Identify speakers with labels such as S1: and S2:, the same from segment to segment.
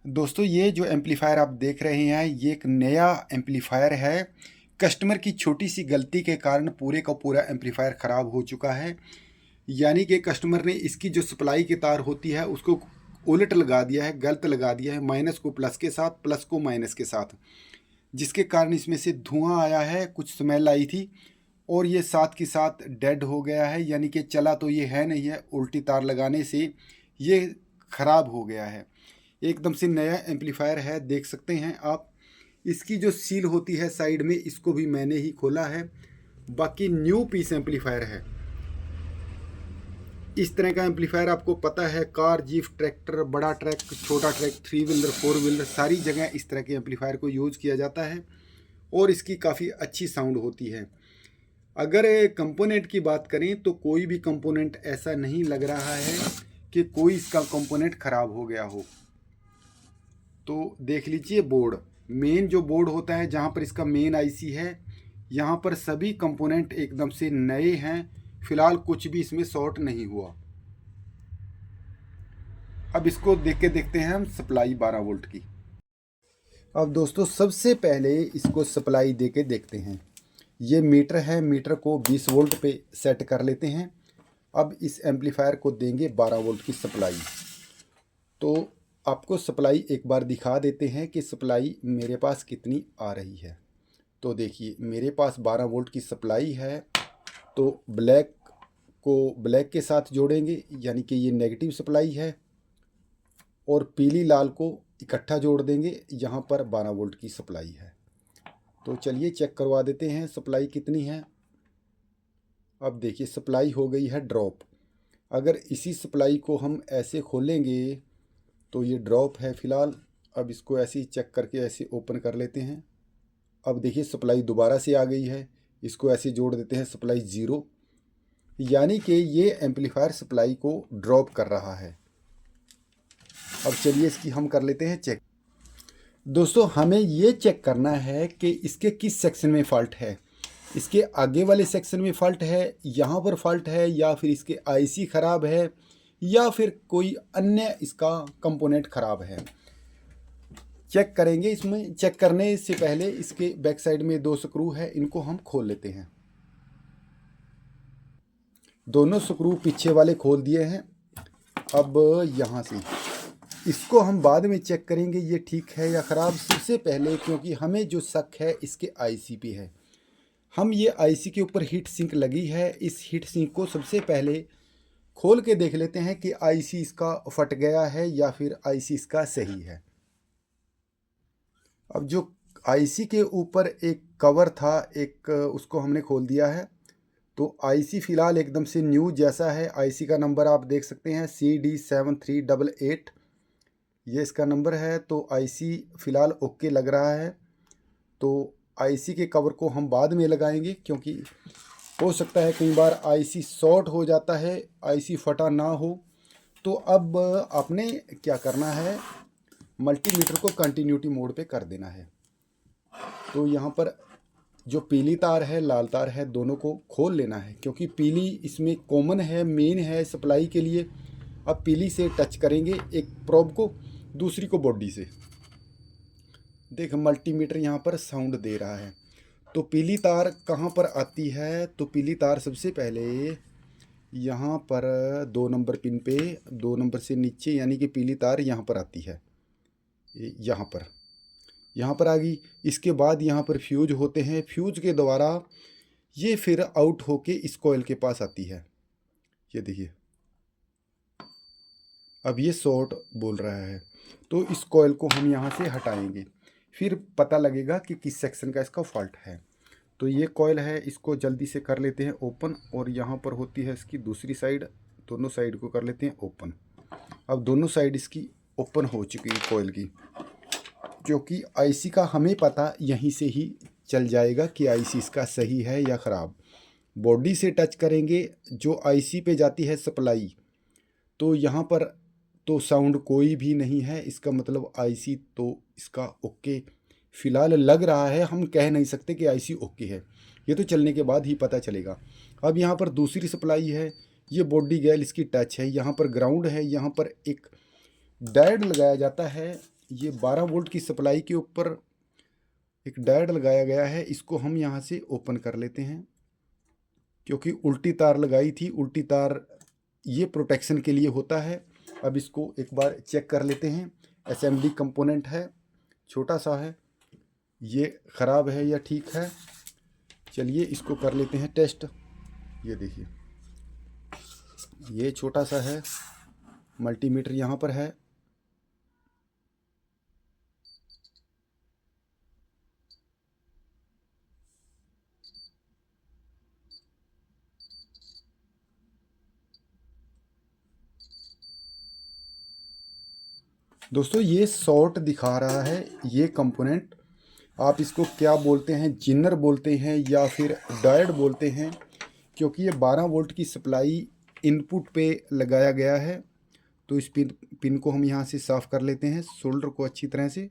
S1: दोस्तों ये जो एम्पलीफायर आप देख रहे हैं ये एक नया एम्पलीफायर है। कस्टमर की छोटी सी गलती के कारण पूरे का पूरा एम्पलीफायर ख़राब हो चुका है। यानी कि कस्टमर ने इसकी जो सप्लाई की तार होती है उसको उलट लगा दिया है, गलत लगा दिया है, माइनस को प्लस के साथ, प्लस को माइनस के साथ, जिसके कारण इसमें से धुआं आया है, कुछ स्मेल आई थी और ये साथ के साथ डेड हो गया है। यानी कि चला तो ये है नहीं है, उल्टी तार लगाने से ये ख़राब हो गया है। एकदम से नया एम्पलीफायर है, देख सकते हैं आप। इसकी जो सील होती है साइड में, इसको भी मैंने ही खोला है। बाकी न्यू पीस एम्पलीफायर है। इस तरह का एम्पलीफायर आपको पता है, कार, जीप, ट्रैक्टर, बड़ा ट्रक, छोटा ट्रक, 3 व्हीलर, 4 व्हीलर, सारी जगह इस तरह के एम्पलीफायर को यूज़ किया जाता है और इसकी काफ़ी अच्छी साउंड होती है। अगर कंपोनेंट की बात करें तो कोई भी कंपोनेंट ऐसा नहीं लग रहा है कि कोई इसका कंपोनेंट ख़राब हो गया हो। तो देख लीजिए बोर्ड, मेन जो बोर्ड होता है जहाँ पर इसका मेन आईसी है, यहाँ पर सभी कंपोनेंट एकदम से नए हैं। फिलहाल कुछ भी इसमें शॉर्ट नहीं हुआ। अब इसको देख के देखते हैं हम सप्लाई 12 वोल्ट की। अब दोस्तों सबसे पहले इसको सप्लाई दे के देखते हैं। ये मीटर है, मीटर को 20 वोल्ट पे सेट कर लेते हैं। अब इस एम्पलीफायर को देंगे 12 वोल्ट की सप्लाई। तो आपको सप्लाई एक बार दिखा देते हैं कि सप्लाई मेरे पास कितनी आ रही है। तो देखिए मेरे पास 12 वोल्ट की सप्लाई है। तो ब्लैक को ब्लैक के साथ जोड़ेंगे, यानी कि ये नेगेटिव सप्लाई है, और पीली लाल को इकट्ठा जोड़ देंगे, यहाँ पर 12 वोल्ट की सप्लाई है। तो चलिए चेक करवा देते हैं सप्लाई कितनी है। अब देखिए सप्लाई हो गई है ड्रॉप। अगर इसी सप्लाई को हम ऐसे खोलेंगे तो ये ड्रॉप है फ़िलहाल। अब इसको ऐसे ही चेक करके ऐसे ओपन कर लेते हैं। अब देखिए सप्लाई दोबारा से आ गई है। इसको ऐसे जोड़ देते हैं, सप्लाई ज़ीरो, यानी कि ये एम्पलीफायर सप्लाई को ड्रॉप कर रहा है। अब चलिए इसकी हम कर लेते हैं चेक। दोस्तों हमें ये चेक करना है कि इसके किस सेक्शन में फ़ॉल्ट है। इसके आगे वाले सेक्शन में फ़ॉल्ट है, यहाँ पर फ़ॉल्ट है, या फिर इसके आईसी ख़राब है, या फिर कोई अन्य इसका कंपोनेंट ख़राब है। चेक करेंगे। इसमें चेक करने से पहले इसके बैक साइड में 2 स्क्रू है, इनको हम खोल लेते हैं। दोनों स्क्रू पीछे वाले खोल दिए हैं। अब यहाँ से इसको हम बाद में चेक करेंगे ये ठीक है या ख़राब। सबसे पहले क्योंकि हमें जो शक है इसके आईसी पे है, हम ये आईसी के ऊपर हीट सिंक लगी है, इस हीट सिंक को सबसे पहले खोल के देख लेते हैं कि आईसी इसका फट गया है या फिर आईसी इसका सही है। अब जो आईसी के ऊपर एक कवर था, एक उसको हमने खोल दिया है। तो आईसी फ़िलहाल एकदम से न्यू जैसा है। आईसी का नंबर आप देख सकते हैं CD7388, ये इसका नंबर है। तो आईसी फ़िलहाल ओके लग रहा है। तो आईसी के कवर को हम बाद में लगाएंगे, क्योंकि हो सकता है कई बार आईसी शॉर्ट हो जाता है, आईसी फटा ना हो। तो अब आपने क्या करना है, मल्टीमीटर को कंटिन्यूटी मोड पे कर देना है। तो यहाँ पर जो पीली तार है, लाल तार है, दोनों को खोल लेना है, क्योंकि पीली इसमें कॉमन है, मेन है सप्लाई के लिए। अब पीली से टच करेंगे एक प्रोब को, दूसरी को बॉडी से। देख मल्टीमीटर यहाँ पर साउंड दे रहा है। तो पीली तार कहाँ पर आती है, तो पीली तार सबसे पहले यहाँ पर 2 नंबर पिन पे, 2 नंबर से नीचे, यानी कि पीली तार यहाँ पर आती है। यहाँ पर आ गई। इसके बाद यहाँ पर फ्यूज होते हैं, फ्यूज के द्वारा ये फिर आउट होके इस कॉइल के पास आती है। ये देखिए अब ये शॉर्ट बोल रहा है, तो इस कॉइल को हम यहाँ से हटाएंगे, फिर पता लगेगा कि किस सेक्शन का इसका फॉल्ट है। तो ये कॉइल है, इसको जल्दी से कर लेते हैं ओपन, और यहाँ पर होती है इसकी दूसरी साइड, दोनों साइड को कर लेते हैं ओपन। अब दोनों साइड इसकी ओपन हो चुकी है कॉइल की, क्योंकि आईसी का हमें पता यहीं से ही चल जाएगा कि आईसी इसका सही है या ख़राब। बॉडी से टच करेंगे, जो आईसी पे जाती है सप्लाई, तो यहाँ पर तो साउंड कोई भी नहीं है, इसका मतलब आईसी तो इसका ओके फ़िलहाल लग रहा है। हम कह नहीं सकते कि आईसी ओके है, ये तो चलने के बाद ही पता चलेगा। अब यहाँ पर दूसरी सप्लाई है, ये बॉडी गैल इसकी टच है, यहाँ पर ग्राउंड है, यहाँ पर एक डायोड लगाया जाता है, ये 12 वोल्ट की सप्लाई के ऊपर एक डायोड लगाया गया है। इसको हम यहाँ से ओपन कर लेते हैं, क्योंकि उल्टी तार लगाई थी। उल्टी तार ये प्रोटेक्शन के लिए होता है। अब इसको एक बार चेक कर लेते हैं। असेंबली कंपोनेंट है, छोटा सा है, ये ख़राब है या ठीक है। चलिए इसको कर लेते हैं टेस्ट। ये देखिए, ये छोटा सा है, मल्टीमीटर यहाँ पर है। दोस्तों ये शॉर्ट दिखा रहा है ये कंपोनेंट। आप इसको क्या बोलते हैं, जिनर बोलते हैं या फिर डायोड बोलते हैं, क्योंकि ये 12 वोल्ट की सप्लाई इनपुट पे लगाया गया है। तो इस पिन को हम यहाँ से साफ़ कर लेते हैं, सोल्डर को अच्छी तरह से।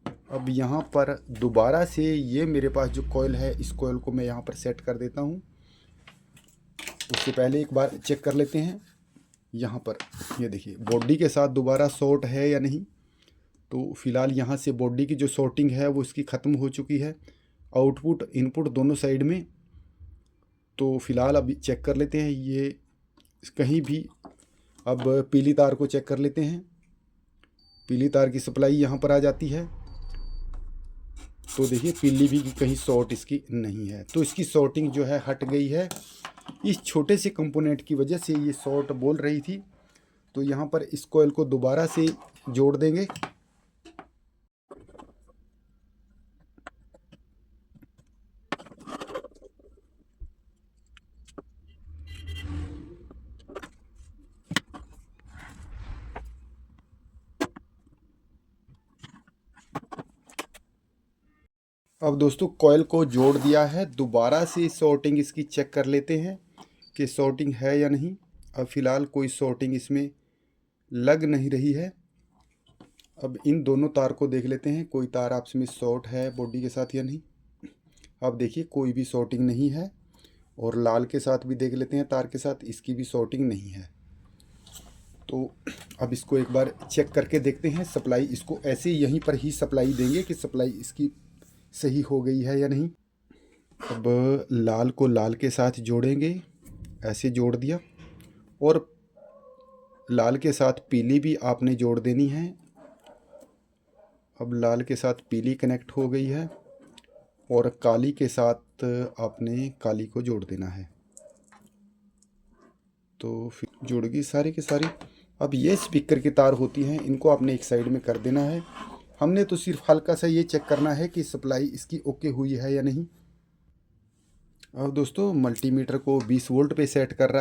S1: अब यहाँ पर दोबारा से ये मेरे पास जो कॉइल है, इस कॉइल को मैं यहाँ पर सेट कर देता हूँ। उससे पहले एक बार चेक कर लेते हैं यहाँ पर। ये देखिए बॉडी के साथ दोबारा शॉर्ट है या नहीं। तो फ़िलहाल यहाँ से बॉडी की जो शॉर्टिंग है वो इसकी ख़त्म हो चुकी है, आउटपुट इनपुट दोनों साइड में। तो फ़िलहाल अभी चेक कर लेते हैं ये कहीं भी। अब पीली तार को चेक कर लेते हैं। पीली तार की सप्लाई यहाँ पर आ जाती है। तो देखिए पीली भी कहीं शॉर्ट इसकी नहीं है। तो इसकी शॉर्टिंग जो है हट गई है। इस छोटे से कंपोनेंट की वजह से ये शॉर्ट बोल रही थी। तो यहाँ पर इस कॉइल को दोबारा से जोड़ देंगे। अब दोस्तों कॉइल को जोड़ दिया है। दोबारा से शॉर्टिंग इसकी चेक कर लेते हैं कि शॉर्टिंग है या नहीं। अब फ़िलहाल कोई शॉर्टिंग इसमें लग नहीं रही है। अब इन दोनों तार को देख लेते हैं, कोई तार आपस में शॉर्ट है बॉडी के साथ या नहीं। अब देखिए कोई भी शॉर्टिंग नहीं है। और लाल के साथ भी देख लेते हैं, तार के साथ, इसकी भी शॉर्टिंग नहीं है। तो अब इसको एक बार चेक करके देखते हैं। सप्लाई इसको ऐसे यहीं पर ही सप्लाई देंगे कि सप्लाई इसकी सही हो गई है या नहीं। अब लाल को लाल के साथ जोड़ेंगे, ऐसे जोड़ दिया। और लाल के साथ पीली भी आपने जोड़ देनी है। अब लाल के साथ पीली कनेक्ट हो गई है और काली के साथ आपने काली को जोड़ देना है। तो फिर जुड़ गई सारी की सारी। अब ये स्पीकर की तार होती हैं, इनको आपने एक साइड में कर देना है। हमने तो सिर्फ हल्का सा ये चेक करना है कि सप्लाई इसकी ओके हुई है या नहीं। अब दोस्तों मल्टीमीटर को 20 वोल्ट पे सेट कर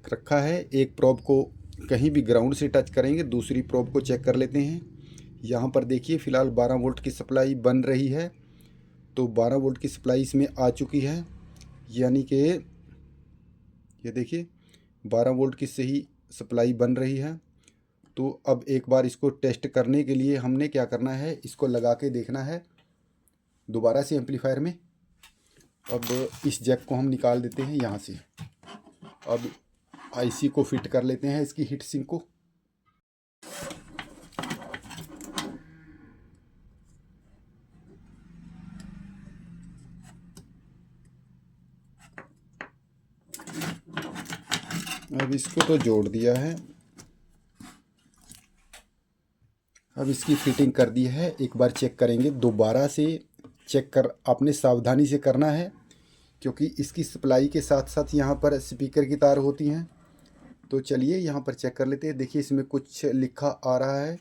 S1: रखा है। एक प्रोब को कहीं भी ग्राउंड से टच करेंगे, दूसरी प्रोब को चेक कर लेते हैं। यहाँ पर देखिए फ़िलहाल 12 वोल्ट की सप्लाई बन रही है। तो 12 वोल्ट की सप्लाई इसमें आ चुकी है, यानी कि ये देखिए 12 वोल्ट की सही सप्लाई बन रही है। तो अब एक बार इसको टेस्ट करने के लिए हमने क्या करना है, इसको लगा के देखना है दोबारा से एम्पलीफायर में। अब इस जैक को हम निकाल देते हैं यहाँ से। अब आईसी को फिट कर लेते हैं, इसकी हीट सिंक को। अब इसको तो जोड़ दिया है। अब इसकी फिटिंग कर दी है। एक बार चेक करेंगे, दोबारा से चेक कर आपने सावधानी से करना है, क्योंकि इसकी सप्लाई के साथ साथ यहाँ पर स्पीकर की तार होती हैं। तो चलिए यहाँ पर चेक कर लेते हैं। देखिए इसमें कुछ लिखा आ रहा है,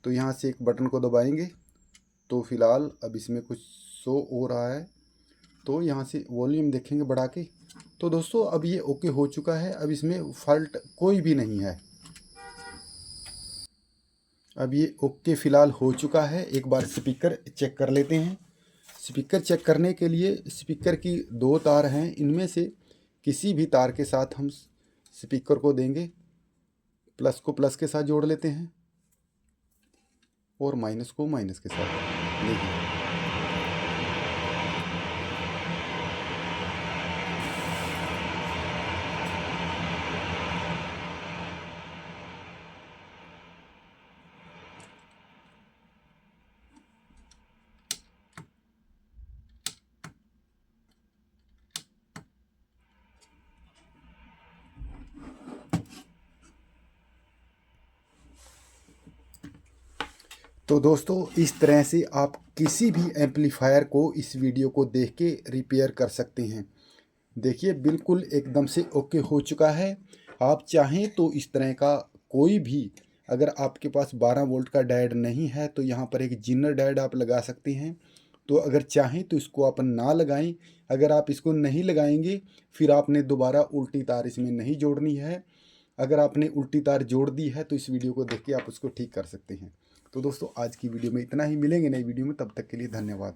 S1: तो यहाँ से एक बटन को दबाएंगे तो फ़िलहाल अब इसमें कुछ शो हो रहा है। तो यहाँ से वॉल्यूम देखेंगे बढ़ा के। तो दोस्तों अब ये ओके हो चुका है। अब इसमें फॉल्ट कोई भी नहीं है। अब ये ओके फ़िलहाल हो चुका है। एक बार स्पीकर चेक कर लेते हैं। स्पीकर चेक करने के लिए स्पीकर की 2 तार हैं, इनमें से किसी भी तार के साथ हम स्पीकर को देंगे। प्लस को प्लस के साथ जोड़ लेते हैं और माइनस को माइनस के साथ। देखिए तो दोस्तों इस तरह से आप किसी भी एम्पलीफायर को इस वीडियो को देख के रिपेयर कर सकते हैं। देखिए बिल्कुल एकदम से ओके हो चुका है। आप चाहें तो इस तरह का कोई भी, अगर आपके पास 12 वोल्ट का डायोड नहीं है तो यहाँ पर एक जिनर डायोड आप लगा सकते हैं। तो अगर चाहें तो इसको अपन ना लगाएं। अगर आप इसको नहीं लगाएंगे फिर आपने दोबारा उल्टी तार इसमें नहीं जोड़नी है। अगर आपने उल्टी तार जोड़ दी है तो इस वीडियो को देख के आप उसको ठीक कर सकते हैं। तो दोस्तों आज की वीडियो में इतना ही, मिलेंगे नई वीडियो में, तब तक के लिए धन्यवाद।